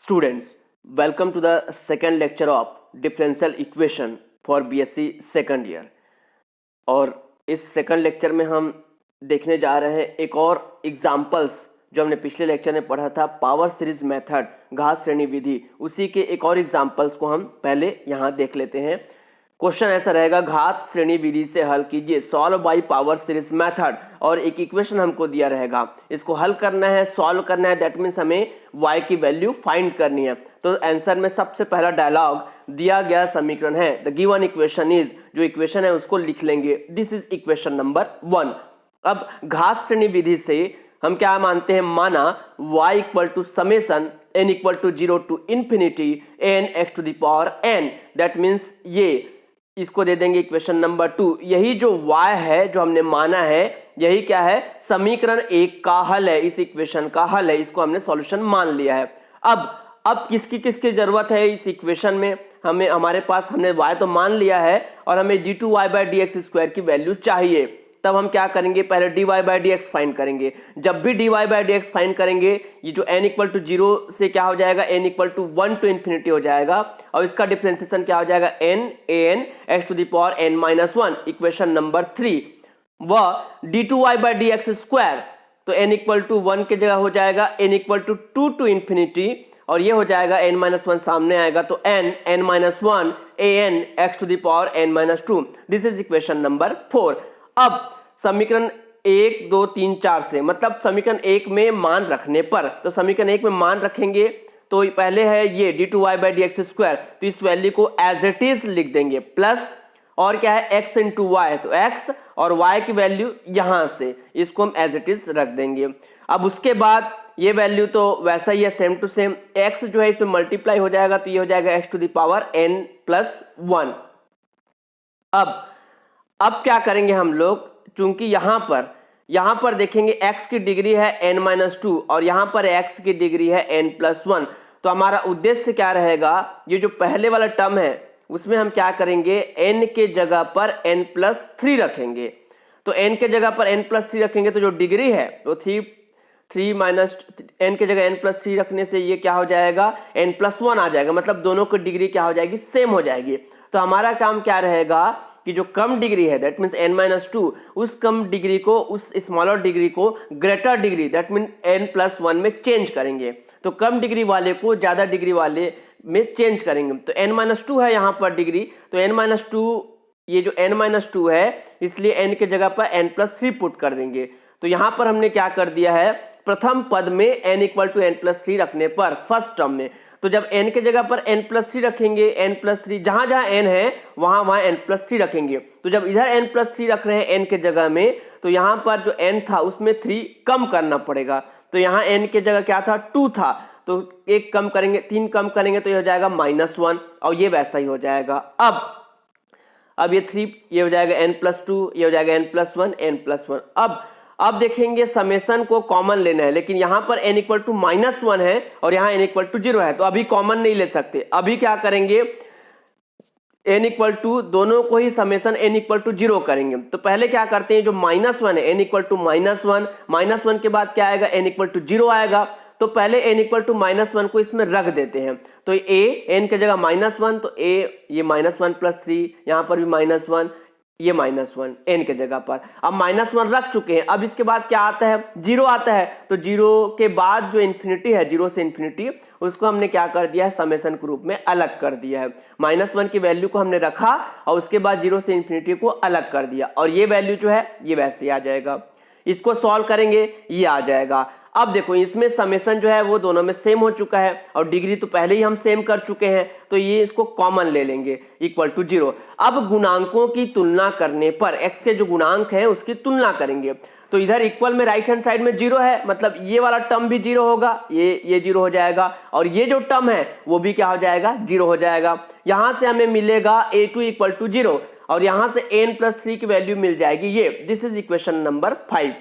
Students, welcome to the second lecture of differential equation for BSc second year। और इस second lecture में हम देखने जा रहे हैं एक और एग्जाम्पल्स जो हमने पिछले लेक्चर में पढ़ा था, पावर सीरीज मेथड, घात श्रेणी विधि, उसी के एक और एग्जाम्पल्स को हम पहले यहाँ देख लेते हैं। क्वेश्चन ऐसा रहेगा, घात श्रेणी विधि से हल कीजिए, solve by power series method. और एक इक्वेशन हमको दिया रहेगा, इसको हल करना है, सॉल्व करना है, दैट मीन्स हमें y की वैल्यू फाइंड करनी है। तो आंसर में सबसे पहला डायलॉग दिया गया समीकरण है, द गिवन इक्वेशन इज, जो इक्वेशन है उसको लिख लेंगे, दिस इज इक्वेशन नंबर 1। अब घात श्रेणी विधि से हम क्या मानते हैं, माना y equal to summation n equal to 0 to infinity n x to the power n, that means ये इसको दे देंगे इक्वेशन नंबर 2। यही जो y है जो हमने माना है, यही क्या है, समीकरण 1 का हल है, इस इक्वेशन का हल है, इसको हमने सॉल्यूशन मान लिया है। अब किसकी किसकी जरूरत है इस इक्वेशन में, हमें हमारे पास हमने y तो मान लिया है और हमें d2y/dx² की वैल्यू चाहिए। तब हम क्या करेंगे, पहले dy/dx फाइंड करेंगे। जब भी dy/dx फाइंड करेंगे, ये जो n इक्वल टू 0 से क्या हो जाएगा, n equal to 1 to infinity हो जाएगा, और इसका डिफरेंशिएशन क्या हो जाएगा, n an x to the power n-1, equation number 3। वह d2y/dx², तो n इक्वल टू 1 की जगह हो जाएगा n equal to 2 to infinity, और ये हो जाएगा n-1 सामने आएगा तो n-1 an x to the power n-2, this is equation number 4। अब समीकरण 1 2 3 4 से, मतलब समीकरण 1 में मान रखने पर, तो समीकरण 1 में मान रखेंगे तो पहले है ये d2y/dx², तो इस वैल्यू को एज इट इज लिख देंगे, प्लस और क्या है x इंटू वाई, तो x और y की वैल्यू यहां से, इसको हम एज इट इज रख देंगे। अब उसके बाद ये वैल्यू तो वैसा ही है, सेम टू सेम, x जो है इसमें मल्टीप्लाई हो जाएगा, तो ये हो जाएगा x to the power n+1। अब क्या करेंगे हम लोग, चूंकि यहां पर देखेंगे x की डिग्री है n-2 और यहां पर x की डिग्री है n+1, तो हमारा उद्देश्य क्या रहेगा, ये जो पहले वाला टर्म है उसमें हम क्या करेंगे, n के जगह पर n+3 रखेंगे। तो n के जगह पर n+3 रखेंगे तो जो डिग्री है वो 3 माइनस n के जगह n+3 रखने से ये क्या हो जाएगा, n+1 आ जाएगा, मतलब दोनों की डिग्री क्या हो जाएगी, सेम हो जाएगी। तो हमारा काम क्या रहेगा कि जो कम डिग्री है, दैट मीन्स n-2, उस कम डिग्री को, उस स्मॉलर डिग्री को greater degree, that mean n+1 में चेंज करेंगे। तो कम डिग्री वाले को ज्यादा डिग्री वाले में चेंज करेंगे। तो n-2 है यहाँ पर डिग्री, तो n-2, ये जो n-2 है, इसलिए n के जगह पर n+3 पुट कर देंगे। तो यहाँ पर हमने क्या कर दिया है, प्रथम पद में n इक्वल टू n+3 रखने पर, फर्स्ट टर्म में, तो जब n के जगह पर n+3 रखेंगे, n+3 जहां जहां n है वहां n+3 रखेंगे। तो जब इधर n+3 रख रहे हैं n के जगह में, तो यहां पर जो n था उसमें 3 कम करना पड़ेगा। तो यहां n के जगह क्या था, 2 था, तो 1 कम करेंगे, 3 कम करेंगे तो ये हो जाएगा -1, और ये वैसा ही हो जाएगा। अब ये 3, ये हो जाएगा n+2, ये हो जाएगा n+1 n+1। अब देखेंगे समेशन को कॉमन लेना है, लेकिन यहां पर n इक्वल टू -1 है और यहां n इक्वल टू 0 है, तो अभी कॉमन नहीं ले सकते। अभी क्या करेंगे, n इक्वल टू, दोनों को ही समेशन n इक्वल टू 0 करेंगे। तो पहले क्या करते हैं, जो -1 है, n इक्वल टू -1 के बाद क्या आएगा, n इक्वल टू 0 आएगा, तो पहले n इक्वल टू -1 को इसमें रख देते हैं। तो a n के जगह -1, तो a ये -1+3, यहाँ पर भी -1, ये -1 n के जगह पर। अब -1 रख चुके हैं, अब इसके बाद क्या आता है, 0 आता है। तो 0 के बाद जो इंफिनिटी है, 0 से इंफिनिटी, उसको हमने क्या कर दिया है, समेशन के रूप में अलग कर दिया है। -1 की वैल्यू को हमने रखा और उसके बाद 0 से इंफिनिटी को अलग कर दिया, और ये वैल्यू जो है ये वैसे ही आ जाएगा। इसको सॉल्व करेंगे, ये आ जाएगा। अब देखो इसमें समेशन जो है वो दोनों में सेम हो चुका है, और डिग्री तो पहले ही हम सेम कर चुके हैं, तो ये इसको कॉमन ले लेंगे, इक्वल टू 0। अब गुणांकों की तुलना करने पर, x के जो गुणांक है उसकी तुलना करेंगे, तो इधर इक्वल में राइट हैंड साइड में 0 है, मतलब ये वाला टर्म भी 0 होगा, ये 0 हो जाएगा, और ये जो टर्म है वो भी क्या हो जाएगा, 0 हो जाएगा। यहां से हमें मिलेगा a2 इक्वल टू 0, और यहां से n+3 की वैल्यू मिल जाएगी ये, दिस इज इक्वेशन नंबर 5।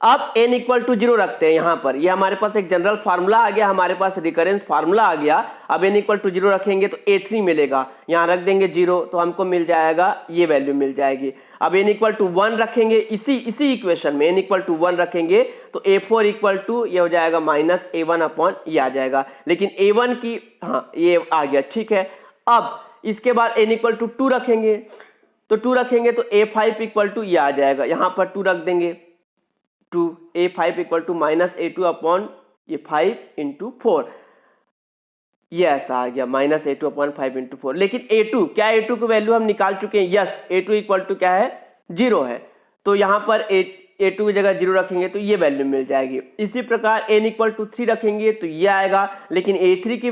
अब n इक्वल टू 0 रखते हैं यहाँ पर, ये हमारे पास एक जनरल फार्मूला आ गया, हमारे पास रिकरेंस फार्मूला आ गया। अब n इक्वल टू 0 रखेंगे तो a3 मिलेगा, यहाँ रख देंगे 0 तो हमको मिल जाएगा ये वैल्यू मिल जाएगी। अब n इक्वल टू 1 रखेंगे इसी इक्वेशन में, n इक्वल टू 1 रखेंगे तो a4 इक्वल टू ये हो जाएगा माइनस a1 अपॉन ये आ जाएगा, लेकिन a1 की हाँ ये आ गया, ठीक है। अब इसके बाद n इक्वल टू 2 रखेंगे, तो 2 रखेंगे तो a5 इक्वल टू ये आ जाएगा, यहाँ पर 2 रख देंगे, 2 a5 equal to minus a2 upon ये 5 इंटू 4, ये ऐसा आ गया माइनस a2 अपॉन 5 इंटू 4। लेकिन a2 क्या, a2 की वैल्यू हम निकाल चुके हैं, यस a2 इक्वल टू क्या है 0 है, तो यहाँ पर a2 की जगह 0 रखेंगे तो ये वैल्यू मिल जाएगी। इसी प्रकार n इक्वल टू 3 रखेंगे तो ये आएगा, लेकिन a3 की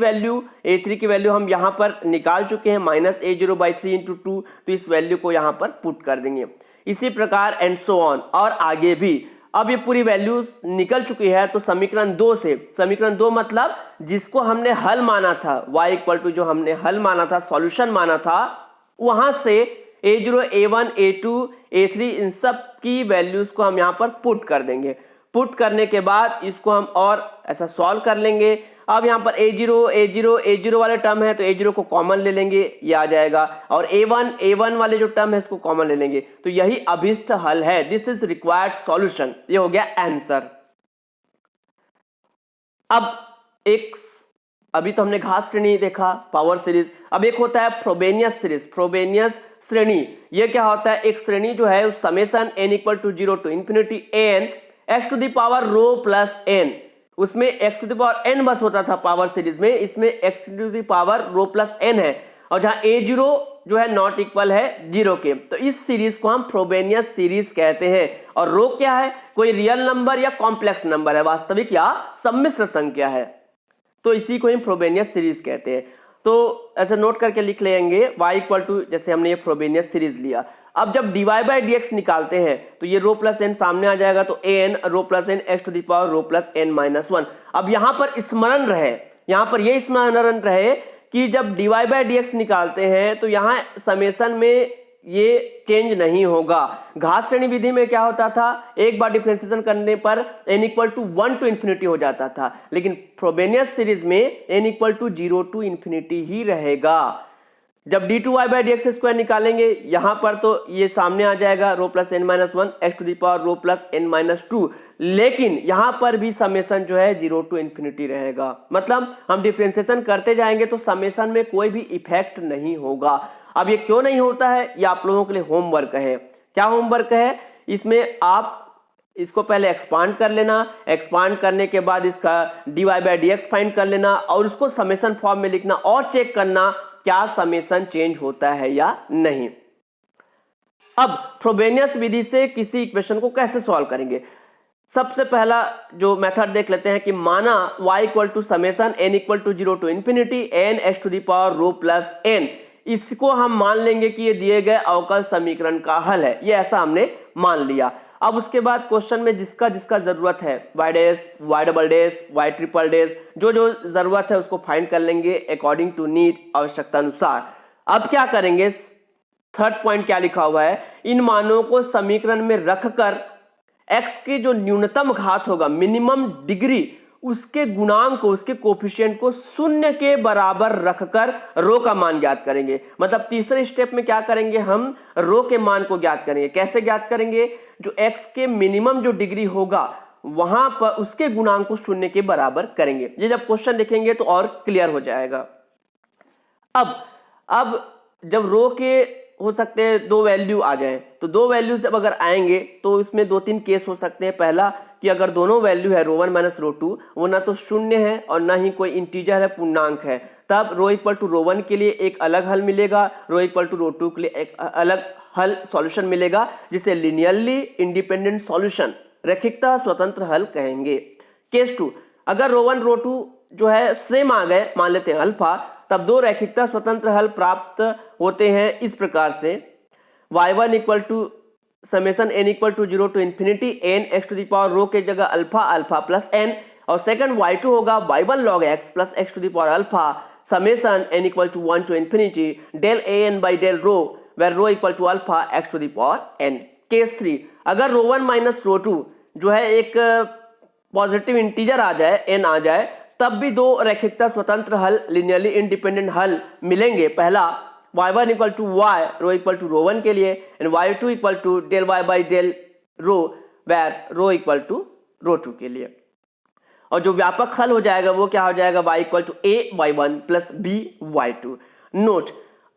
वैल्यू हम यहाँ पर निकाल चुके हैं माइनस a0 बाई 3 इंटू 2, तो इस वैल्यू को यहाँ पर पुट कर देंगे। इसी प्रकार एंड सो ऑन और आगे भी। अब ये पूरी वैल्यूज निकल चुकी है, तो समीकरण 2 से, समीकरण 2 मतलब जिसको हमने हल माना था, y इक्वल टू जो हमने हल माना था, सॉल्यूशन माना था, वहां से a0 a1 a2 a3 इन सब की वैल्यूज को हम यहाँ पर पुट कर देंगे। पुट करने के बाद इसको हम और ऐसा सॉल्व कर लेंगे। अब यहाँ पर a0 वाले टर्म है तो a0 को कॉमन ले लेंगे, ये आ जाएगा, और a1 वाले जो टर्म है इसको कॉमन ले लेंगे, तो यही अभीष्ट हल है। दिस इज रिक्वायर्ड सॉल्यूशन, ये हो गया आंसर। अब एक, अभी तो हमने घात श्रेणी देखा, पावर सीरीज। अब एक होता है फ्रोबेनियस सीरीज, फ्रोबेनियस श्रेणी। ये क्या होता है, एक श्रेणी जो है उस summation n equal to 0 to infinity n x to the power rho plus n, उसमें x to the power n बस होता था पावर सीरीज में, इसमें x to the power rho plus n है, और जहां a0 जो है नॉट इक्वल है 0 के, तो इस सीरीज को हम फ्रोबेनियस सीरीज कहते हैं। और रो क्या है, कोई रियल नंबर या कॉम्प्लेक्स नंबर है, वास्तविक या सम्मिश्र संख्या है, तो इसी को हम फ्रोबेनियस सीरीज कहते हैं। तो ऐसे नोट करके लिख लेंगे y इक्वल टू, जैसे हमने ये फ्रोबेनियस सीरीज लिया। अब जब dy बाई dx निकालते हैं तो ये रो प्लस n सामने आ जाएगा, तो an rho plus n x to the power rho plus n minus 1। अब यहाँ पर स्मरण रहे, यहाँ पर ये स्मरण रहे कि जब dy बाई dx निकालते हैं तो यहाँ समेशन में ये चेंज नहीं होगा। घात श्रेणी विधि में क्या होता था, एक बार डिफरेंशिएशन करने पर n equal to 1 to infinity हो जाता था, लेकिन फ्रोबेनियस सीरीज में n equal to 0 to infinity ही रहेगा। जब d2y बाई dx स्क्वायर निकालेंगे यहाँ पर तो ये सामने आ जाएगा rho plus n minus 1 x to the power rho plus n minus 2, लेकिन यहाँ पर भी समेशन जो है 0 टू इंफिनिटी रहेगा। मतलब हम डिफरेंशिएशन करते जाएंगे तो समेशन में कोई भी इफेक्ट नहीं होगा। अब ये क्यों नहीं होता है, ये आप लोगों के लिए होमवर्क है। क्या होमवर्क है, इसमें आप इसको पहले एक्सपांड कर लेना, एक्सपांड करने के बाद इसका dy बाई dx फाइंड कर लेना और उसको समेशन फॉर्म में लिखना और चेक करना क्या समेशन चेंज होता है या नहीं। अब फ्रोबेनियस विधि से किसी इक्वेशन को कैसे सॉल्व करेंगे, सबसे पहला जो मेथड देख लेते हैं कि माना y equal to summation n equal to 0 to infinity n x to the power rho plus n, इसको हम मान लेंगे कि ये दिए गए अवकल समीकरण का हल है, ये ऐसा हमने मान लिया। अब उसके बाद क्वेश्चन में जिसका जिसका जरूरत है y dash, y double dash, y triple dash, जो जो जरूरत है उसको फाइंड कर लेंगे अकॉर्डिंग टू नीड, आवश्यकता अनुसार। अब क्या करेंगे, थर्ड पॉइंट क्या लिखा हुआ है, इन मानों को समीकरण में रखकर x की जो न्यूनतम घात होगा, मिनिमम डिग्री, उसके गुणांक को, उसके कोफिशिएंट को 0 के बराबर रखकर रो का मान ज्ञात करेंगे। मतलब तीसरे स्टेप में क्या करेंगे, हम रो के मान को ज्ञात करेंगे। कैसे ज्ञात करेंगे, जो x के मिनिमम जो डिग्री होगा वहां पर उसके गुणांक को 0 के बराबर करेंगे। ये जब क्वेश्चन देखेंगे तो और क्लियर हो जाएगा। अब जब रो के हो सकते हैं 2 वैल्यू आ जाए, तो 2 वैल्यू जब अगर आएंगे तो इसमें 2-3 केस हो सकते हैं। पहला कि अगर दोनों वैल्यू है रो 1 माइनस रो 2, वो ना तो 0 है और ना ही कोई इंटीजर है, पूर्णांक है, तब रो इक्वल टू रो 1 के लिए एक अलग हल मिलेगा, रो इक्वल टू रो 2 के लिए एक अलग हल सॉल्यूशन मिलेगा, जिसे लिनियरली इंडिपेंडेंट सॉल्यूशन, रैखिकता स्वतंत्र हल कहेंगे। केस 2, अगर रो 1 रो 2 जो है सेम आ गए, मान लेते हैं अल्फा, तब 2 रैखिकता स्वतंत्र हल प्राप्त होते हैं इस प्रकार से, y1 equal to summation n equal to 0 to infinity n x to the power rho के जगह अल्फा अल्फा प्लस n, और सेकंड y2 होगा y1 log x plus x to the power alpha summation n equal to 1 to infinity del an by del rho, where rho equal to alpha x to the power n। Case 3, अगर रो 1 minus rho 2 जो है एक positive integer आ जाए, n आ जाए, तब भी दो रैखिकता स्वतंत्र हल, लिनियरली इंडिपेंडेंट हल मिलेंगे। पहला y1 equal to y rho equal to rho 1 के लिए, and y2 equal to del y by del rho where rho equal to rho 2 के लिए। और जो व्यापक हल हो जाएगा वो क्या हो जाएगा, y equal to a y1 plus b y2। Note,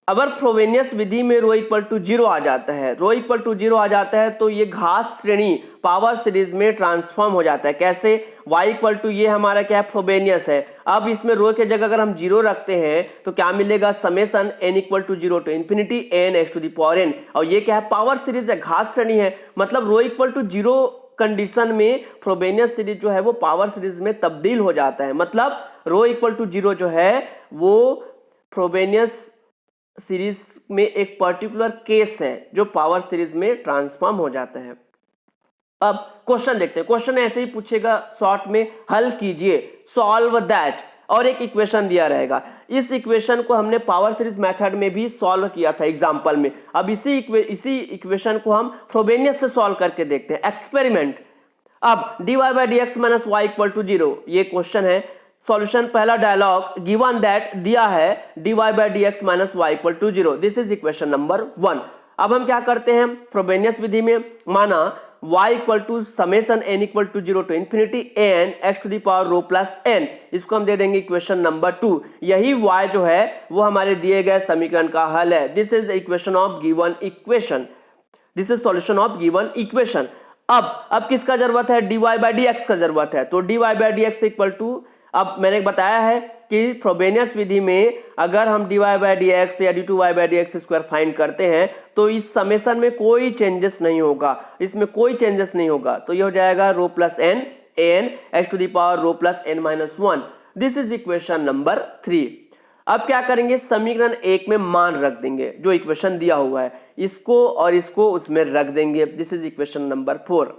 अगर फ्रोबेनियस विधि में रो इक्वल टू 0 आ जाता है, रो इक्वल टू 0 आ जाता है तो ये घात श्रेणी पावर सीरीज में ट्रांसफॉर्म हो जाता है। कैसे, y इक्वल टू ये हमारा क्या है, फ्रोबेनियस है। अब इसमें रो के जगह अगर हम 0 रखते हैं तो क्या मिलेगा, summation n equal to 0 to infinity n x to the power n, और ये क्या है, पावर सीरीज है, घात श्रेणी है। मतलब रो इक्वल टू 0 कंडीशन में फ्रोबेनियस सीरीज जो है वो पावर सीरीज में तब्दील हो जाता है। मतलब रो इक्वल टू 0 जो है वो फ्रोबेनियस सीरीज में एक पर्टिकुलर केस है जो पावर सीरीज में ट्रांसफॉर्म हो जाता है। अब क्वेश्चन देखते हैं। क्वेश्चन ऐसे ही पूछेगा शॉर्ट में, हल कीजिए, सॉल्व दैट, और एक इक्वेशन दिया रहेगा। इस इक्वेशन को हमने पावर सीरीज मेथड में भी सॉल्व किया था एग्जांपल में। अब इसी इक्वेशन को हम फ्रोबेनियस से सॉल्व करके देखते हैं, एक्सपेरिमेंट। अब dy by D X minus Y equal to 0, ये क्वेश्चन है। सॉल्यूशन, पहला डायलॉग, गिवन दैट दिया है dy by D X minus Y equal to 0, this is equation number 1। अब हम क्या करते हैं, फ्रोबेनियस विधि में माना y equal to summation n equal to 0 to infinity n x to the power rho plus n, इसको हम दे देंगे इक्वेशन नंबर 2। यही y जो है वो हमारे दिए गए समीकरण का हल है। This is equation of given equation, this is solution of given equation. अब किसका जरूरत है, dy बाई डी एक्स का जरूरत है। तो dy by D X equal to, अब मैंने बताया है कि फ्रोबेनियस विधि में अगर हम dy बाई डी एक्स या d2y by D x square find करते हैं तो इस समेशन में कोई चेंजेस नहीं होगा, इसमें कोई चेंजेस नहीं होगा। तो ये हो जाएगा rho plus n an x to the power rho plus n minus 1, this is equation number 3। अब क्या करेंगे, समीकरण 1 में मान रख देंगे, जो इक्वेशन दिया हुआ है इसको और इसको उसमें रख देंगे, दिस इज इक्वेशन नंबर 4।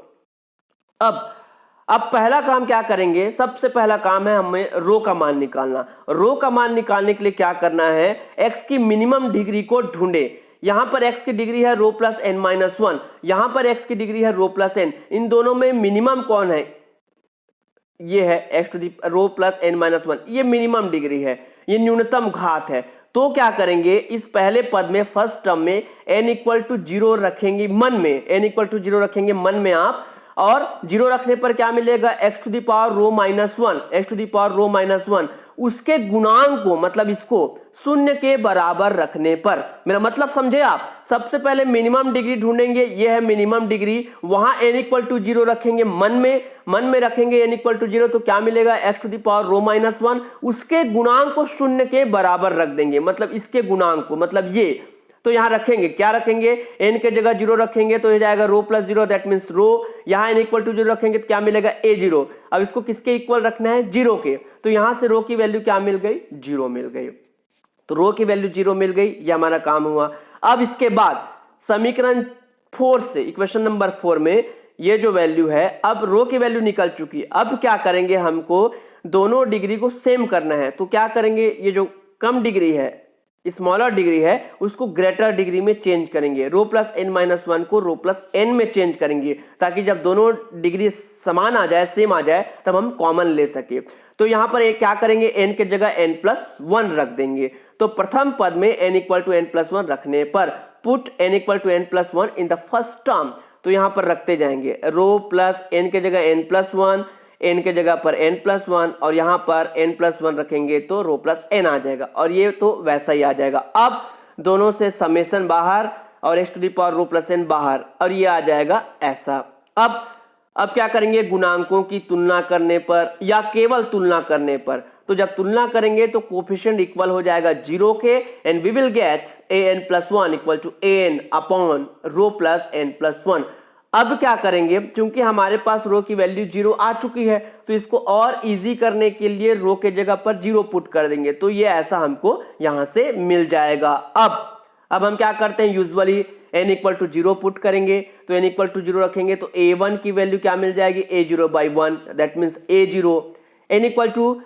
अब पहला काम क्या करेंगे, सबसे पहला काम है हमें रो का मान निकालना। रो का मान निकालने के लिए क्या करना है, x की मिनिमम डिग्री को ढूंढे। यहां पर x की डिग्री है रो प्लस n माइनस 1, यहां पर x की डिग्री है रो प्लस n, इन दोनों में मिनिमम कौन है, ये है x to the rho plus n minus 1, ये मिनिमम डिग्री है, ये न्यूनतम घात है। तो क्या करेंगे, इस पहले पद में फर्स्ट टर्म में n इक्वल टू 0 रखेंगे मन में, n इक्वल टू 0 रखेंगे मन में आप, और 0 रखने पर क्या मिलेगा, x to the power rho minus 1, x to the power rho minus 1, उसके गुणांक को मतलब इसको शून्य के बराबर रखने पर, मेरा मतलब समझे आप, सबसे पहले मिनिमम डिग्री ढूंढेंगे, ये है मिनिमम डिग्री, वहां n इक्वल टू 0 रखेंगे मन में रखेंगे n इक्वल टू 0, तो क्या मिलेगा, x to the power rho minus 1, उसके गुणांक को शून्य के बराबर रख देंगे, मतलब इसके गुणांक को, मतलब ये, तो यहां रखेंगे, क्या रखेंगे, n के जगह 0 रखेंगे तो ये जाएगा रो प्लस 0, दैट मींस रो, यहां n इक्वल टू 0 रखेंगे तो क्या मिलेगा, a0। अब इसको किसके इक्वल रखना है, 0 के, तो यहां से रो की वैल्यू क्या मिल गई, 0 मिल गई, तो रो की वैल्यू 0 मिल गई, ये हमारा काम हुआ। अब इसके बाद समीकरण 4 से, इक्वेशन नंबर 4 में ये जो वैल्यू है, अब रो की वैल्यू निकल चुकी है। अब क्या करेंगे, हमको दोनों डिग्री को सेम करना है, तो क्या करेंगे, ये जो कम डिग्री है, स्मॉलर डिग्री है, उसको ग्रेटर डिग्री में चेंज करेंगे, रो प्लस n माइनस 1 को रो प्लस n में चेंज करेंगे, ताकि जब दोनों डिग्री समान आ जाए, सेम आ जाए, तब हम कॉमन ले सके। तो यहां पर क्या करेंगे, n के जगह n प्लस 1 रख देंगे। तो प्रथम पद में n equal to n plus 1 रखने पर put n equal to n plus 1 in the first term, तो यहां पर रखते जाएंगे, रो प्लस n के जगह n प्लस 1, n के जगह पर n प्लस 1, और यहां पर n प्लस 1 रखेंगे तो रो प्लस n आ जाएगा, और ये तो वैसा ही आ जाएगा। अब दोनों से समेसन बाहर और x to the power rho plus n बाहर, और ये आ जाएगा ऐसा। अब क्या करेंगे, गुणांकों की तुलना करने पर या केवल तुलना करने पर, तो जब तुलना करेंगे तो कोफिशिएंट इक्वल हो जाएगा 0 के, and we will get an plus 1 equal to an upon rho plus n plus 1। अब क्या करेंगे, क्योंकि हमारे पास रो की वैल्यू 0 आ चुकी है, तो इसको और इजी करने के लिए रो के जगह पर 0 पुट कर देंगे, तो ये ऐसा हमको यहां से मिल जाएगा। अब हम क्या करते हैं, usually n equal to 0 put करेंगे, तो n इक्वल टू 0 रखेंगे तो a1 की वैल्यू क्या मिल जाएगी, a0 by 1, that means a0। n equal to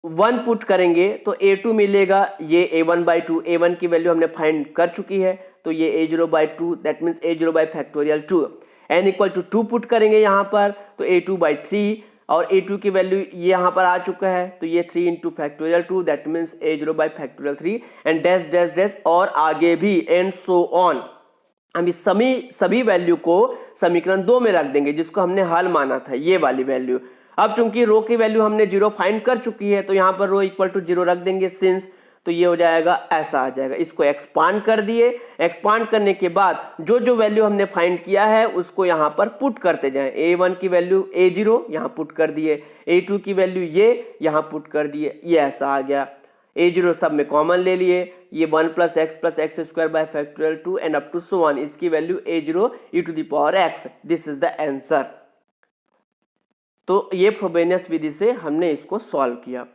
1 put करेंगे तो a2 मिलेगा, ये a1 बाई 2, a1 की वैल्यू हमने फाइंड कर चुकी है, तो ये a0 by 2, that means a0 by factorial 2। n equal to 2 put करेंगे यहाँ पर, तो a2/3 और a2 की वैल्यू ये यहाँ पर आ चुका है, तो ये 3 इंटू फैक्टोरियल 2 दैट मीन्स a0/फैक्टोरियल 3 एंड डैश डैश डैश और आगे भी एंड सो ऑन। हम इस सभी वैल्यू को समीकरण 2 में रख देंगे जिसको हमने हल माना था, ये वाली वैल्यू। अब चूंकि रो की वैल्यू हमने 0 फाइंड कर चुकी है तो यहाँ पर रो इक्वल टू 0 रख देंगे सिंस, तो ये हो जाएगा, ऐसा आ जाएगा। इसको एक्सपांड कर दिए, एक्सपांड करने के बाद जो जो वैल्यू हमने फाइंड किया है उसको यहाँ पर पुट करते जाएं। a1 की वैल्यू a0 यहाँ पुट कर दिए, a2 की वैल्यू ये यहाँ पुट कर दिए, ये ऐसा आ गया। a0 सब में कॉमन ले लिए, ये 1 plus x square by factorial 2 and up to so on, इसकी value a0 e⁻x, this is the answer. तो ये फ्रोबेनियस विधि से हमने इसको सॉल्व किया।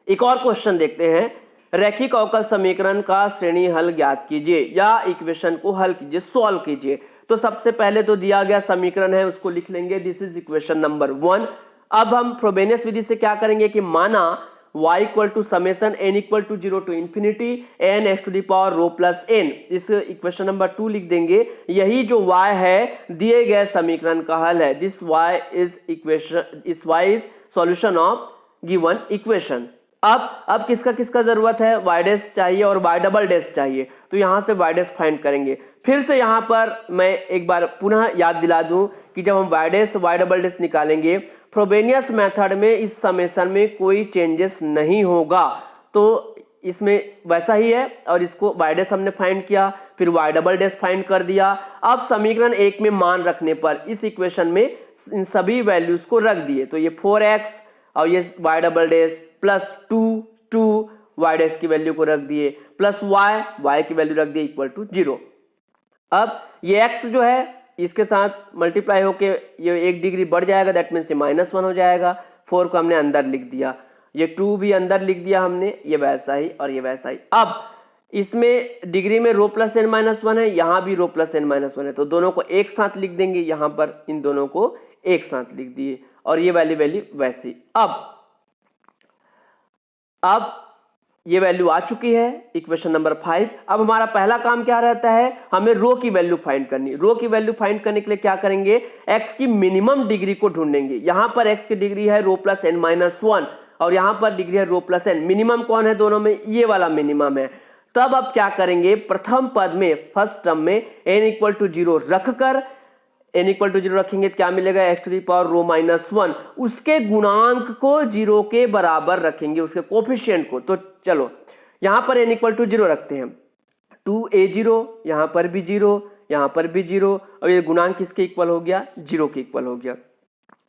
एक और क्वेश्चन देखते हैं, रैखिक अवकल समीकरण का श्रेणी हल ज्ञात कीजिए या इक्वेशन को हल कीजिए, सॉल्व कीजिए। तो सबसे पहले तो दिया गया समीकरण है उसको लिख लेंगे, दिस इज इक्वेशन नंबर 1। अब हम फ्रोबेनियस विधि से क्या करेंगे कि माना y equal to summation n equal to 0 to infinity n x to the power rho plus n, इस इक्वेशन नंबर 2 लिख देंगे। यही जो y है दिए गए समीकरण का हल है, this y is solution of given equation. अब किसका किसका जरूरत है, y डैश चाहिए और y डबल डैश चाहिए, तो यहां से y डैश फाइंड करेंगे। फिर से यहां पर मैं एक बार पुनः याद दिला दूं कि जब हम y dash y double dash निकालेंगे फ्रोबेनियस मेथड में इस समेशन में कोई चेंजेस नहीं होगा, तो इसमें वैसा ही है। और इसको y डैश हमने फाइंड किया, फिर y डबल डैश फाइंड कर दिया। अब समीकरण 1 में मान रखने पर इस इक्वेशन में इन सभी वैल्यूज को रख दिए, तो ये 4x और ये y double dash plus 2 y dash की वैल्यू को रख दिए, प्लस y की वैल्यू रख दिए इक्वल टू 0। अब ये x जो है इसके साथ मल्टीप्लाई होके ये 1 डिग्री बढ़ जाएगा, दैट मीन्स ये -1 हो जाएगा। 4 को हमने अंदर लिख दिया, ये 2 भी अंदर लिख दिया हमने, ये वैसा ही और ये वैसा ही। अब इसमें डिग्री में रो प्लस n माइनस 1 है, यहाँ भी रो प्लस n माइनस 1 है, तो दोनों को एक साथ लिख देंगे, यहाँ पर इन दोनों को एक साथ लिख दिए और ये वाली वैल्यू वैसी। अब ये वैल्यू आ चुकी है, इक्वेशन नंबर 5। अब हमारा पहला काम क्या रहता है, हमें रो की वैल्यू फाइंड करनी। रो की वैल्यू फाइंड करने के लिए क्या करेंगे, x की मिनिमम डिग्री को ढूंढेंगे। यहां पर x की डिग्री है रो प्लस n माइनस 1 और यहां पर डिग्री है रो प्लस n, मिनिमम कौन है दोनों में, ये वाला मिनिमम है। तब अब क्या करेंगे, प्रथम पद में फर्स्ट टर्म में n इक्वल टू 0 रखकर, n इक्वल टू 0 रखेंगे तो क्या मिलेगा, x to the power rho minus 1, उसके गुणांक को 0 के बराबर रखेंगे, उसके कोफिशिएंट को। तो चलो यहां पर n इक्वल टू 0 रखते हैं, 2a0, यहां पर भी 0, यहां पर भी 0 और ये गुणांक किसके इक्वल हो गया, 0 के इक्वल हो गया,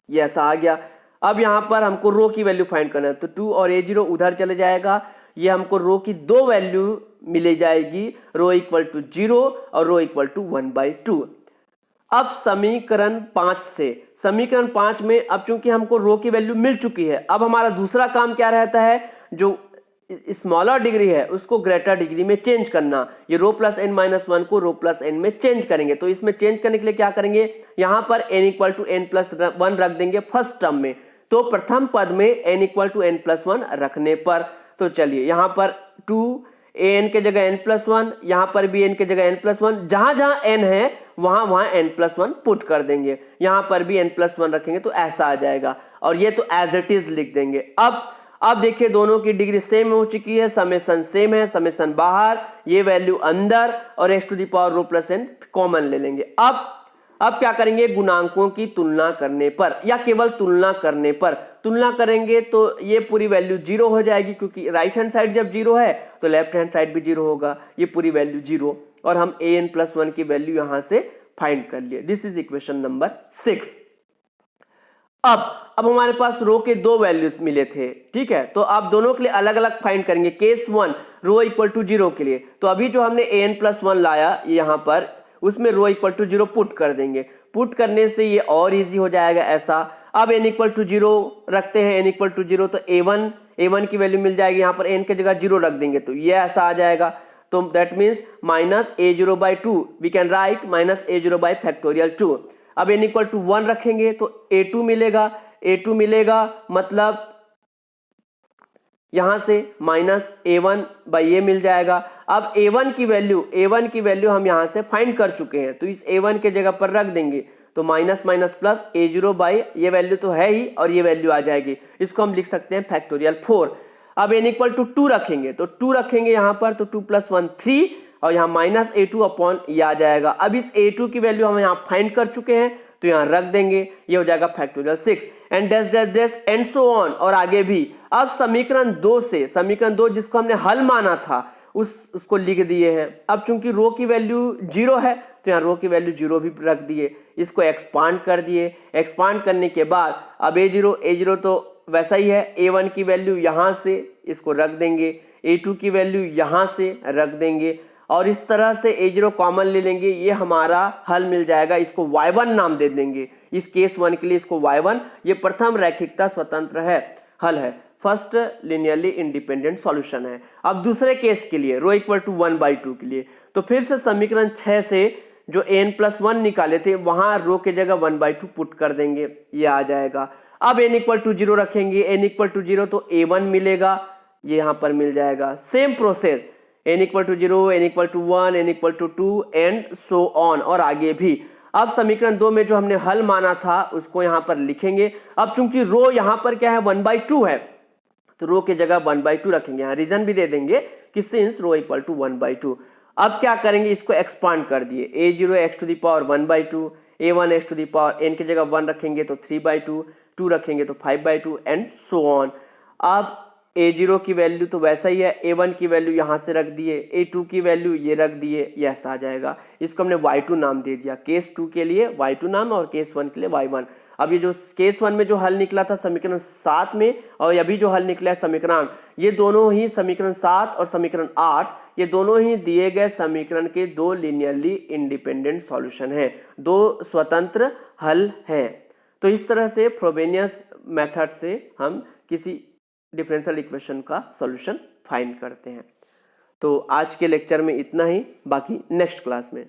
ये ऐसा आ गया। अब यहां पर हमको रो की वैल्यू फाइंड करना है, तो 2 और a0 उधर चले जाएगा, ये हमको रो की 2 वैल्यू मिले जाएगी, रो इक्वल टू 0 और रो इक्वल टू 1/2। अब समीकरण 5 से, समीकरण 5 में अब चूंकि हमको रो की वैल्यू मिल चुकी है, अब हमारा दूसरा काम क्या रहता है, जो स्मॉलर डिग्री है उसको ग्रेटर डिग्री में चेंज करना। ये रो प्लस n माइनस 1 को रो प्लस n में चेंज करेंगे, तो इसमें चेंज करने के लिए क्या करेंगे, यहां पर n equal to n plus 1 रख देंगे फर्स्ट टर्म में। तो प्रथम पद में n equal to n plus 1 रखने पर, तो चलिए यहां पर 2 an के जगह n प्लस 1, यहां पर भी n के जगह n प्लस 1, जहां जहां n है वहां वहां n प्लस 1 पुट कर देंगे, यहां पर भी n प्लस 1 रखेंगे तो ऐसा आ जाएगा, और ये तो एज इट इज लिख देंगे। अब देखिए दोनों की डिग्री सेम हो चुकी है, समेशन सेम है, समेशन बाहर, ये वैल्यू अंदर और x to the power rho plus n common ले लेंगे। अब क्या करेंगे, गुणांकों की तुलना करने पर या केवल तुलना करने पर, तुलना करेंगे तो ये पूरी वैल्यू 0 हो जाएगी, क्योंकि राइट हैंड साइड जब 0 है तो लेफ्ट हैंड साइड भी 0 होगा, ये पूरी वैल्यू 0 और हम an प्लस 1 की वैल्यू यहां से फाइंड कर लिए। This is equation number 6। अब हमारे पास रो के 2 वैल्यूज मिले थे, ठीक है, तो आप दोनों के लिए अलग अलग फाइंड करेंगे। केस 1 रो इक्वल टू 0 के लिए, तो अभी जो हमने an प्लस 1 लाया यहां पर, उसमें रो इक्वल टू 0 पुट कर देंगे, पुट करने से ये और इजी हो जाएगा ऐसा। अब n इक्वल टू 0 रखते हैं, n इक्वल टू 0 तो a1 की वैल्यू मिल जाएगी, यहां पर n के जगह 0 रख देंगे तो ये ऐसा आ जाएगा, तो that means minus a0/2, we can write minus a0/2। अब n इक्वल टू 1 रखेंगे तो a2 मिलेगा, मतलब यहाँ से माइनस a1/a मिल जाएगा। अब a1 की वैल्यू हम यहाँ से फाइंड कर चुके हैं, तो इस a1 के जगह पर रख देंगे, तो minus minus plus a0 by ये वैल्यू तो है ही और ये वैल्यू आ जाएगी, इसको हम लिख सकते हैं फैक्टोरियल 4। अब n इक्वल टू 2 रखेंगे, तो 2 रखेंगे यहाँ पर, तो 2 + 1 3 और यहाँ माइनस a2 अपॉन ये आ जाएगा। अब इस a2 की वैल्यू हम यहाँ फाइंड कर चुके हैं, तो यहाँ रख देंगे, ये हो जाएगा factorial 6 and dash dash dash and so on, और आगे भी। अब समीकरण 2 जिसको हमने हल माना था उसको लिख दिए हैं। अब चूंकि रो की वैल्यू 0 है, तो यहाँ रो की वैल्यू 0 भी रख दिए, इसको एक्सपांड कर दिए। एक्सपांड करने के बाद अब a0 तो वैसा ही है, a1 की वैल्यू यहाँ से इसको रख देंगे, a2 की वैल्यू यहाँ से रख देंगे, और इस तरह से a0 कॉमन ले लेंगे, ये हमारा हल मिल जाएगा। इसको y1 नाम दे देंगे, इस केस 1 के लिए इसको y1, ये प्रथम रैखिकता स्वतंत्र है हल है, फर्स्ट लिनियरली इंडिपेंडेंट सॉल्यूशन है। अब दूसरे केस के लिए रो इक्वल टू 1/2 के लिए, तो फिर से समीकरण 6 से जो n+1 निकाले थे वहां रो के जगह 1/2 पुट कर देंगे, ये आ जाएगा। अब n इक्वल टू 0 रखेंगे, n इक्वल टू 0 तो a1 मिलेगा, ये यहां पर मिल जाएगा। Same process, n equal to 0, n equal to 1, n equal to 2 and so on, और आगे भी। अब समीकरण 2 में जो हमने हल माना था उसको यहां पर लिखेंगे। अब चूंकि रो यहां पर क्या है 1/2 है, तो रो की जगह 1/2 रखेंगे, यहाँ रीजन भी दे देंगे कि सिंस रो इक्वल टू 1/2। अब क्या करेंगे, इसको एक्सपांड कर दिए, a0 x to the power 1/2, a1 x to the power n की जगह 1 रखेंगे तो 3/2, 2 रखेंगे तो 5/2 एंड सो ऑन। अब a0 की वैल्यू तो वैसा ही है, a1 की वैल्यू यहाँ से रख दिए, a2 की वैल्यू ये रख दिए, ये ऐसा आ जाएगा। इसको हमने y2 नाम दे दिया, केस 2 के लिए y2 नाम और केस 1 के लिए y1। अब ये जो केस 1 में जो हल निकला था समीकरण 7 में, और अभी जो हल निकला है समीकरण, ये दोनों ही समीकरण 7 और समीकरण 8, ये दोनों ही दिए गए समीकरण के 2 लिनियरली इंडिपेंडेंट सॉल्यूशन हैं, 2 स्वतंत्र हल हैं। तो इस तरह से फ्रोबेनियस मेथड से हम किसी डिफरेंशियल इक्वेशन का सॉल्यूशन फाइंड करते हैं। तो आज के लेक्चर में इतना ही, बाकी नेक्स्ट क्लास में।